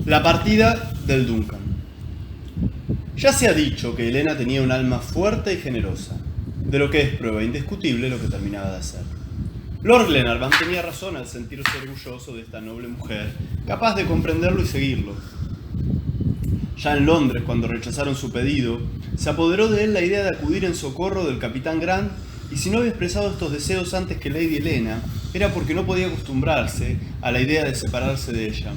La partida del Duncan. Ya se ha dicho que Helena tenía un alma fuerte y generosa, de lo que es prueba indiscutible lo que terminaba de hacer. Lord Glenarvan tenía razón al sentirse orgulloso de esta noble mujer, capaz de comprenderlo y seguirlo. Ya en Londres, cuando rechazaron su pedido, se apoderó de él la idea de acudir en socorro del capitán Grant, y si no había expresado estos deseos antes que Lady Helena, era porque no podía acostumbrarse a la idea de separarse de ella.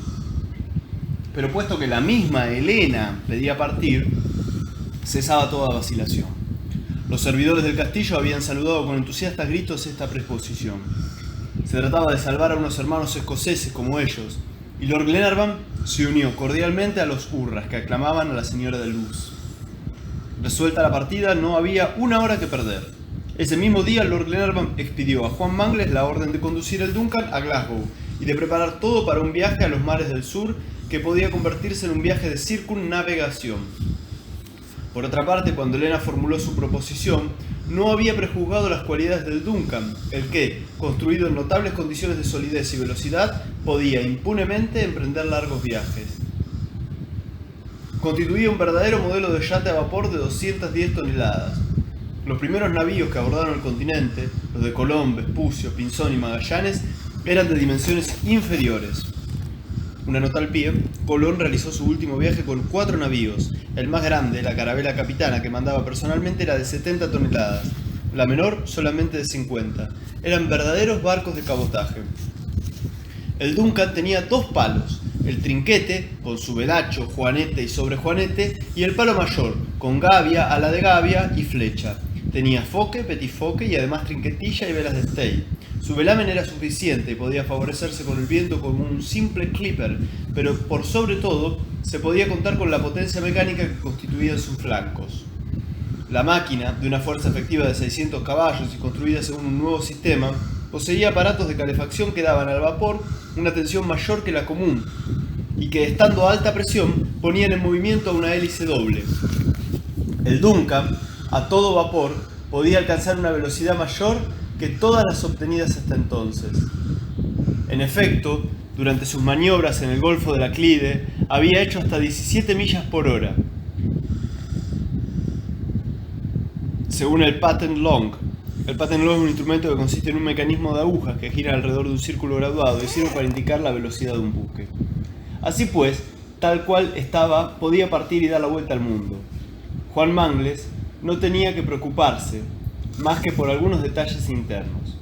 Pero puesto que la misma Helena pedía partir, cesaba toda vacilación. Los servidores del castillo habían saludado con entusiastas gritos esta predisposición. Se trataba de salvar a unos hermanos escoceses como ellos, y Lord Glenarvan se unió cordialmente a los hurras que aclamaban a la señora de Luz. Resuelta la partida, no había una hora que perder. Ese mismo día, Lord Glenarvan expidió a Juan Mangles la orden de conducir el Duncan a Glasgow y de preparar todo para un viaje a los mares del sur que podía convertirse en un viaje de circunnavegación. Por otra parte, cuando Helena formuló su proposición, no había prejuzgado las cualidades del Duncan, el que, construido en notables condiciones de solidez y velocidad, podía impunemente emprender largos viajes. Constituía un verdadero modelo de yate a vapor de 210 toneladas. Los primeros navíos que abordaron el continente, los de Colón, Vespucio, Pinzón y Magallanes, eran de dimensiones inferiores. Una nota al pie, Colón realizó su último viaje con 4 navíos. El más grande, la carabela capitana que mandaba personalmente, era de 70 toneladas. La menor, solamente de 50. Eran verdaderos barcos de cabotaje. El Duncan tenía 2 palos, el trinquete, con su velacho, juanete y sobrejuanete, y el palo mayor, con gavia, ala de gavia y flecha. Tenía foque, petifoque y además trinquetilla y velas de stay. Su velamen era suficiente y podía favorecerse con el viento como un simple clipper, pero por sobre todo se podía contar con la potencia mecánica que constituía sus flancos. La máquina, de una fuerza efectiva de 600 caballos y construida según un nuevo sistema, poseía aparatos de calefacción que daban al vapor una tensión mayor que la común y que, estando a alta presión, ponían en movimiento a una hélice doble. El Duncan, a todo vapor, podía alcanzar una velocidad mayor que todas las obtenidas hasta entonces. En efecto, durante sus maniobras en el Golfo de la Clyde, había hecho hasta 17 millas por hora. Según el Patent Long. El Patent Long es un instrumento que consiste en un mecanismo de agujas que gira alrededor de un círculo graduado y sirve para indicar la velocidad de un buque. Así pues, tal cual estaba, podía partir y dar la vuelta al mundo. Juan Mangles no tenía que preocuparse más que por algunos detalles internos.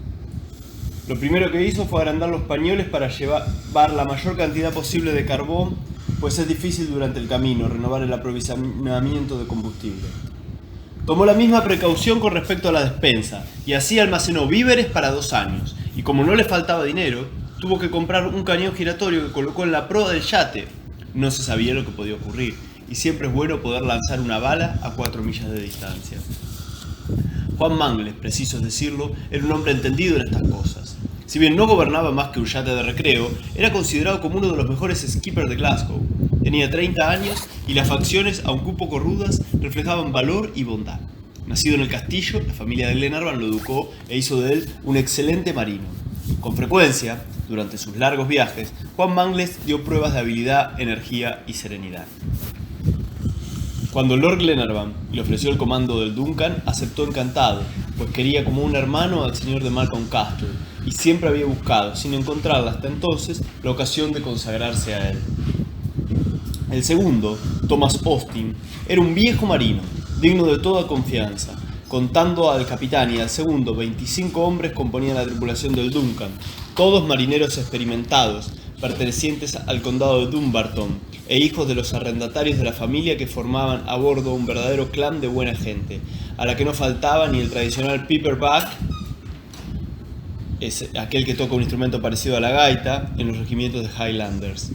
Lo primero que hizo fue agrandar los pañoles para llevar la mayor cantidad posible de carbón, pues es difícil durante el camino renovar el aprovisionamiento de combustible. Tomó la misma precaución con respecto a la despensa, y así almacenó víveres para 2 años, y como no le faltaba dinero, tuvo que comprar un cañón giratorio que colocó en la proa del yate. No se sabía lo que podía ocurrir, y siempre es bueno poder lanzar una bala a 4 millas de distancia. Juan Mangles, preciso es decirlo, era un hombre entendido en estas cosas. Si bien no gobernaba más que un yate de recreo, era considerado como uno de los mejores skippers de Glasgow. Tenía 30 años y las facciones, aunque un poco rudas, reflejaban valor y bondad. Nacido en el castillo, la familia de Glenarvan lo educó e hizo de él un excelente marino. Con frecuencia, durante sus largos viajes, Juan Mangles dio pruebas de habilidad, energía y serenidad. Cuando Lord Glenarvan le ofreció el comando del Duncan, aceptó encantado, pues quería como un hermano al señor de Malcolm Castle, y siempre había buscado, sin encontrarla hasta entonces, la ocasión de consagrarse a él. El segundo, Thomas Austin, era un viejo marino, digno de toda confianza. Contando al capitán y al segundo, 25 hombres componían la tripulación del Duncan, todos marineros experimentados, pertenecientes al condado de Dumbarton, e hijos de los arrendatarios de la familia que formaban a bordo un verdadero clan de buena gente, a la que no faltaba ni el tradicional pipperback, es aquel que toca un instrumento parecido a la gaita en los regimientos de Highlanders.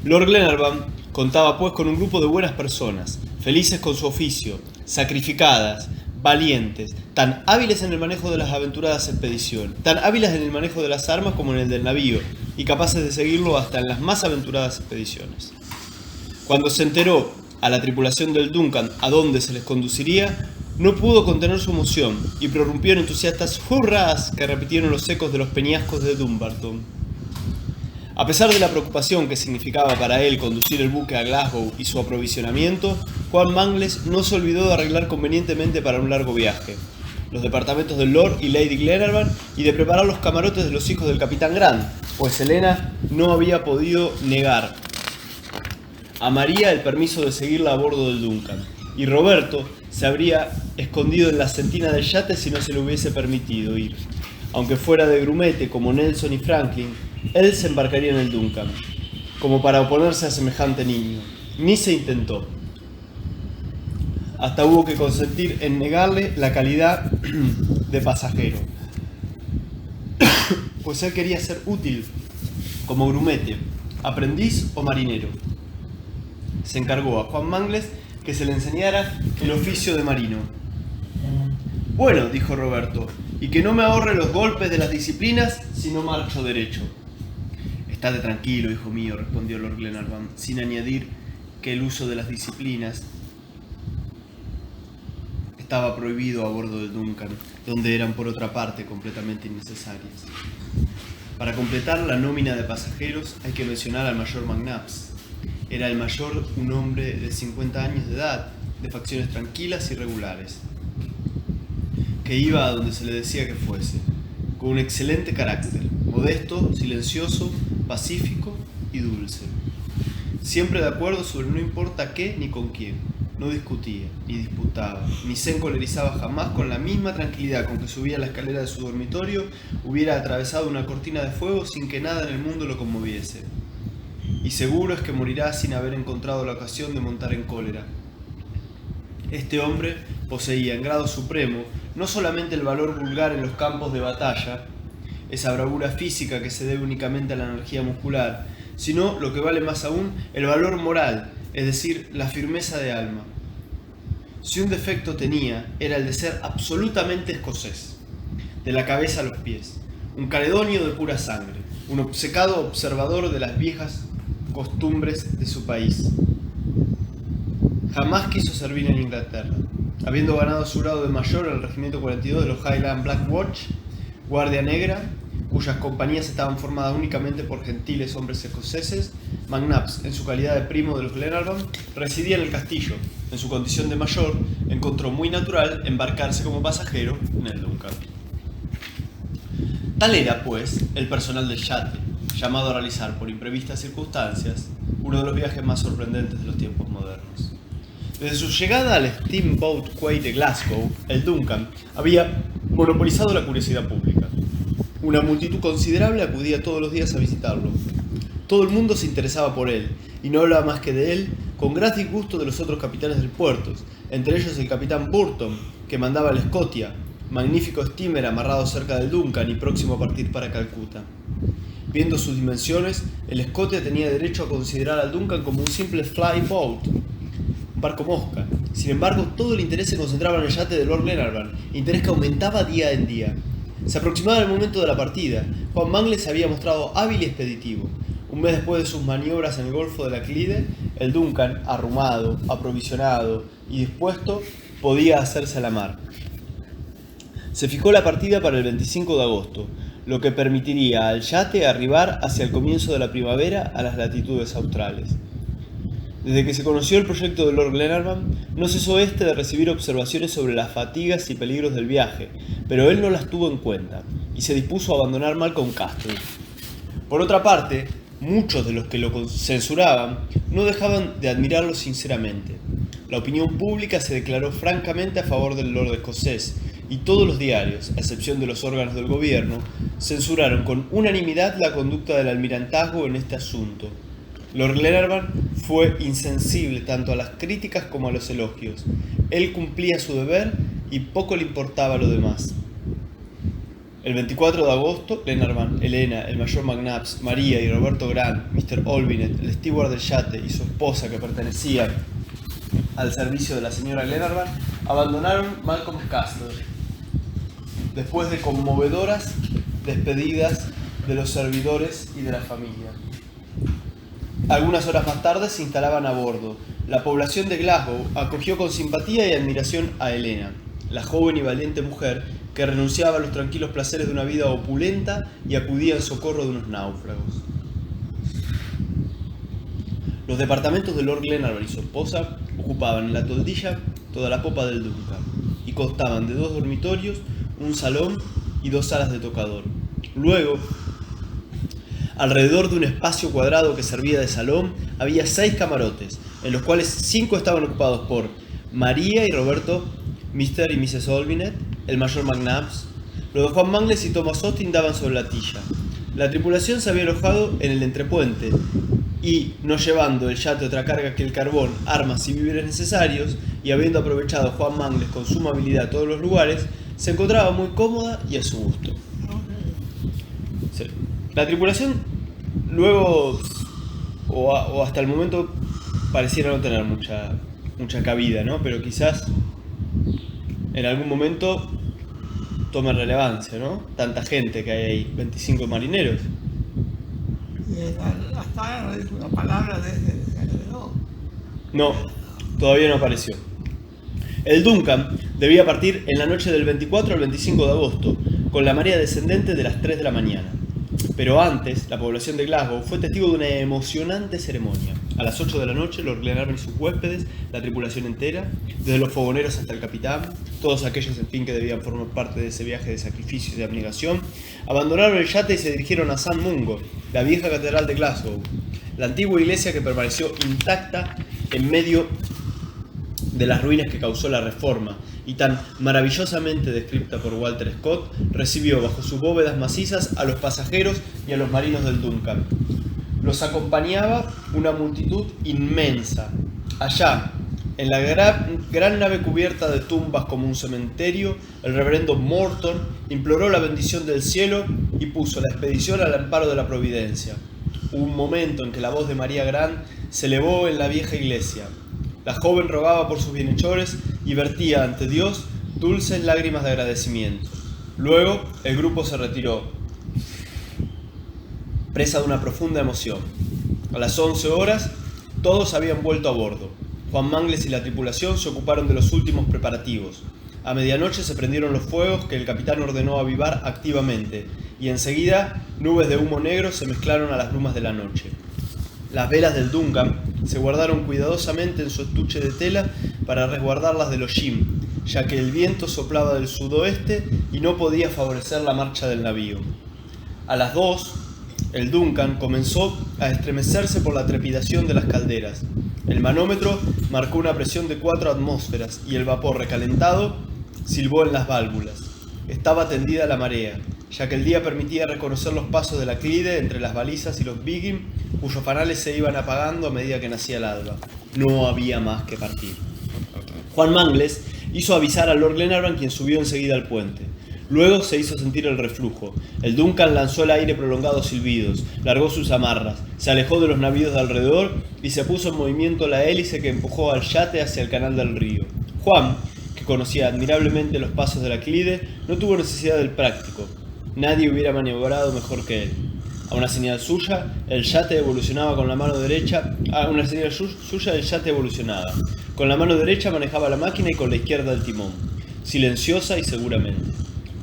Lord Glenarvan contaba pues con un grupo de buenas personas, felices con su oficio, sacrificadas, valientes, tan hábiles en el manejo de las aventuradas expediciones, tan hábiles en el manejo de las armas como en el del navío, y capaces de seguirlo hasta en las más aventuradas expediciones. Cuando se enteró a la tripulación del Duncan a dónde se les conduciría, no pudo contener su emoción y prorrumpió en entusiastas hurras que repitieron los ecos de los peñascos de Dumbarton. A pesar de la preocupación que significaba para él conducir el buque a Glasgow y su aprovisionamiento, Juan Mangles no se olvidó de arreglar convenientemente para un largo viaje los departamentos del Lord y Lady Glenarvan y de preparar los camarotes de los hijos del capitán Grant, pues Helena no había podido negar a María el permiso de seguirla a bordo del Duncan, y Roberto se habría escondido en la sentina del yate si no se le hubiese permitido ir. Aunque fuera de grumete como Nelson y Franklin, él se embarcaría en el Duncan, como para oponerse a semejante niño. Ni se intentó. Hasta hubo que consentir en negarle la calidad de pasajero, pues él quería ser útil como grumete, aprendiz o marinero. Se encargó a Juan Mangles que se le enseñara el oficio de marino. Bueno, dijo Roberto, y que no me ahorre los golpes de las disciplinas si no marcho derecho. Estate tranquilo, hijo mío, respondió Lord Glenarvan, sin añadir que el uso de las disciplinas estaba prohibido a bordo del Duncan, donde eran por otra parte completamente innecesarias. Para completar la nómina de pasajeros hay que mencionar al mayor McNabbs. Era el mayor, un hombre de 50 años de edad, de facciones tranquilas y regulares, que iba a donde se le decía que fuese, con un excelente carácter, modesto, silencioso, pacífico y dulce. Siempre de acuerdo sobre no importa qué ni con quién. No discutía, ni disputaba, ni se encolerizaba jamás. Con la misma tranquilidad con que subía la escalera de su dormitorio, hubiera atravesado una cortina de fuego sin que nada en el mundo lo conmoviese. Y seguro es que morirá sin haber encontrado la ocasión de montar en cólera. Este hombre poseía en grado supremo no solamente el valor vulgar en los campos de batalla, esa bravura física que se debe únicamente a la energía muscular, sino, lo que vale más aún, el valor moral, es decir, la firmeza de alma. Si un defecto tenía, era el de ser absolutamente escocés, de la cabeza a los pies, un caledonio de pura sangre, un obcecado observador de las viejas costumbres de su país. Jamás quiso servir en Inglaterra, habiendo ganado su grado de mayor en el regimiento 42 de los Highland Black Watch, Guardia Negra, cuyas compañías estaban formadas únicamente por gentiles hombres escoceses. McNabbs, en su calidad de primo de los Glenarvan, residía en el castillo. En su condición de mayor, encontró muy natural embarcarse como pasajero en el Duncan. Tal era, pues, el personal del yate, llamado a realizar por imprevistas circunstancias uno de los viajes más sorprendentes de los tiempos modernos. Desde su llegada al Steamboat Quay de Glasgow, el Duncan había monopolizado la curiosidad pública. Una multitud considerable acudía todos los días a visitarlo. Todo el mundo se interesaba por él, y no hablaba más que de él, con gran disgusto de los otros capitanes del puerto, entre ellos el capitán Burton, que mandaba el Scotia, magnífico steamer amarrado cerca del Duncan y próximo a partir para Calcuta. Viendo sus dimensiones, el Scotia tenía derecho a considerar al Duncan como un simple fly boat, un barco mosca. Sin embargo, todo el interés se concentraba en el yate de Lord Glenarvan, interés que aumentaba día en día. Se aproximaba el momento de la partida. Juan Mangles se había mostrado hábil y expeditivo. Un mes después de sus maniobras en el Golfo de la Clyde, el Duncan, arrumado, aprovisionado y dispuesto, podía hacerse a la mar. Se fijó la partida para el 25 de agosto, lo que permitiría al yate arribar hacia el comienzo de la primavera a las latitudes australes. Desde que se conoció el proyecto de Lord Glenarvan, no cesó éste de recibir observaciones sobre las fatigas y peligros del viaje, pero él no las tuvo en cuenta, y se dispuso a abandonar Malcolm Castle. Por otra parte, muchos de los que lo censuraban no dejaban de admirarlo sinceramente. La opinión pública se declaró francamente a favor del Lord escocés, y todos los diarios, a excepción de los órganos del gobierno, censuraron con unanimidad la conducta del almirantazgo en este asunto. Lord Glenarvan fue insensible tanto a las críticas como a los elogios. Él cumplía su deber y poco le importaba lo demás. El 24 de agosto, Glenarvan, Helena, el mayor McNabbs, María y Roberto Grant, Mr. Olbinett, el steward del yate y su esposa, que pertenecían al servicio de la señora Glenarvan, abandonaron Malcolm Castle después de conmovedoras despedidas de los servidores y de la familia. Algunas horas más tarde se instalaban a bordo. La población de Glasgow acogió con simpatía y admiración a Helena, la joven y valiente mujer que renunciaba a los tranquilos placeres de una vida opulenta y acudía en socorro de unos náufragos. Los departamentos de Lord Glenarvan y su esposa ocupaban en la toldilla toda la popa del Duncan y constaban de 2 dormitorios, un salón y 2 salas de tocador. Luego, alrededor de un espacio cuadrado que servía de salón, había 6 camarotes, en los cuales 5 estaban ocupados por María y Roberto, Mr. y Mrs. Olbinett, el mayor McNabbs. Los de Juan Mangles y Thomas Austin daban sobre la tilla. La tripulación se había alojado en el entrepuente y, no llevando el yate otra carga que el carbón, armas y víveres necesarios, y habiendo aprovechado Juan Mangles con suma habilidad todos los lugares, se encontraba muy cómoda y a su gusto. Sí. La tripulación luego, o hasta el momento, pareciera no tener mucha cabida, ¿no? Pero quizás en algún momento tome relevancia, ¿no? Tanta gente que hay ahí, 25 marineros. Y hasta ahora no dijo una palabra de No, todavía no apareció. El Duncan debía partir en la noche del 24 al 25 de agosto, con la marea descendente de las 3 de la mañana. Pero antes, la población de Glasgow fue testigo de una emocionante ceremonia. A las 8 de la noche, Lord Glenarvan y sus huéspedes, la tripulación entera, desde los fogoneros hasta el capitán, todos aquellos, en fin, que debían formar parte de ese viaje de sacrificio y de abnegación, abandonaron el yate y se dirigieron a St. Mungo, la vieja catedral de Glasgow, la antigua iglesia que permaneció intacta en medio de las ruinas que causó la Reforma, y tan maravillosamente descrita por Walter Scott, recibió bajo sus bóvedas macizas a los pasajeros y a los marinos del Duncan. Los acompañaba una multitud inmensa. Allá, en la gran nave cubierta de tumbas como un cementerio, el reverendo Morton imploró la bendición del cielo y puso la expedición al amparo de la providencia. Hubo un momento en que la voz de María Grant se elevó en la vieja iglesia. La joven rogaba por sus bienhechores y vertía ante Dios dulces lágrimas de agradecimiento. Luego el grupo se retiró, presa de una profunda emoción. A las 11 horas, todos habían vuelto a bordo. Juan Mangles y la tripulación se ocuparon de los últimos preparativos. A medianoche se prendieron los fuegos que el capitán ordenó avivar activamente, y enseguida nubes de humo negro se mezclaron a las brumas de la noche. Las velas del Duncan se guardaron cuidadosamente en su estuche de tela para resguardarlas del hollín, ya que el viento soplaba del sudoeste y no podía favorecer la marcha del navío. A las 2, el Duncan comenzó a estremecerse por la trepidación de las calderas. El manómetro marcó una presión de 4 atmósferas y el vapor recalentado silbó en las válvulas. Estaba tendida la marea, ya que el día permitía reconocer los pasos de la Clyde entre las balizas y los Biggin, cuyos fanales se iban apagando a medida que nacía el alba. No había más que partir. Juan Mangles hizo avisar a Lord Glenarvan, quien subió enseguida al puente. Luego se hizo sentir el reflujo. El Duncan lanzó al aire prolongados silbidos, largó sus amarras, se alejó de los navíos de alrededor y se puso en movimiento la hélice que empujó al yate hacia el canal del río. Juan, que conocía admirablemente los pasos de la Clyde, no tuvo necesidad del práctico. Nadie hubiera maniobrado mejor que él. A una señal suya, el yate evolucionaba con la mano derecha. Con la mano derecha manejaba la máquina y con la izquierda el timón, silenciosa y seguramente.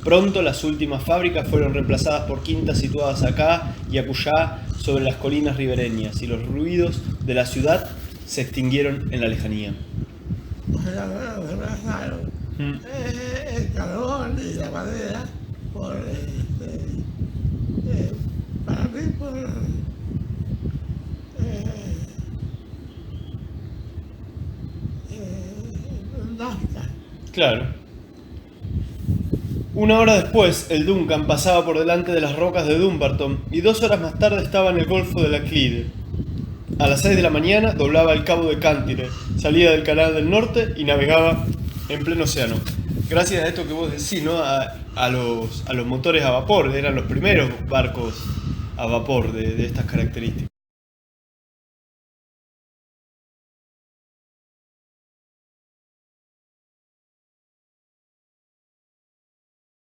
Pronto las últimas fábricas fueron reemplazadas por quintas situadas acá y acullá sobre las colinas ribereñas, y los ruidos de la ciudad se extinguieron en la lejanía. El carbón y la madera para mí por nafta. Claro. Una hora después, el Duncan pasaba por delante de las rocas de Dumbarton y 2 horas más tarde estaba en el golfo de la Clyde. A las 6 de la mañana doblaba el cabo de Cantire, salía del canal del norte y navegaba en pleno océano. Gracias a esto que vos decís, ¿no? A los motores a vapor, eran los primeros barcos a vapor de estas características.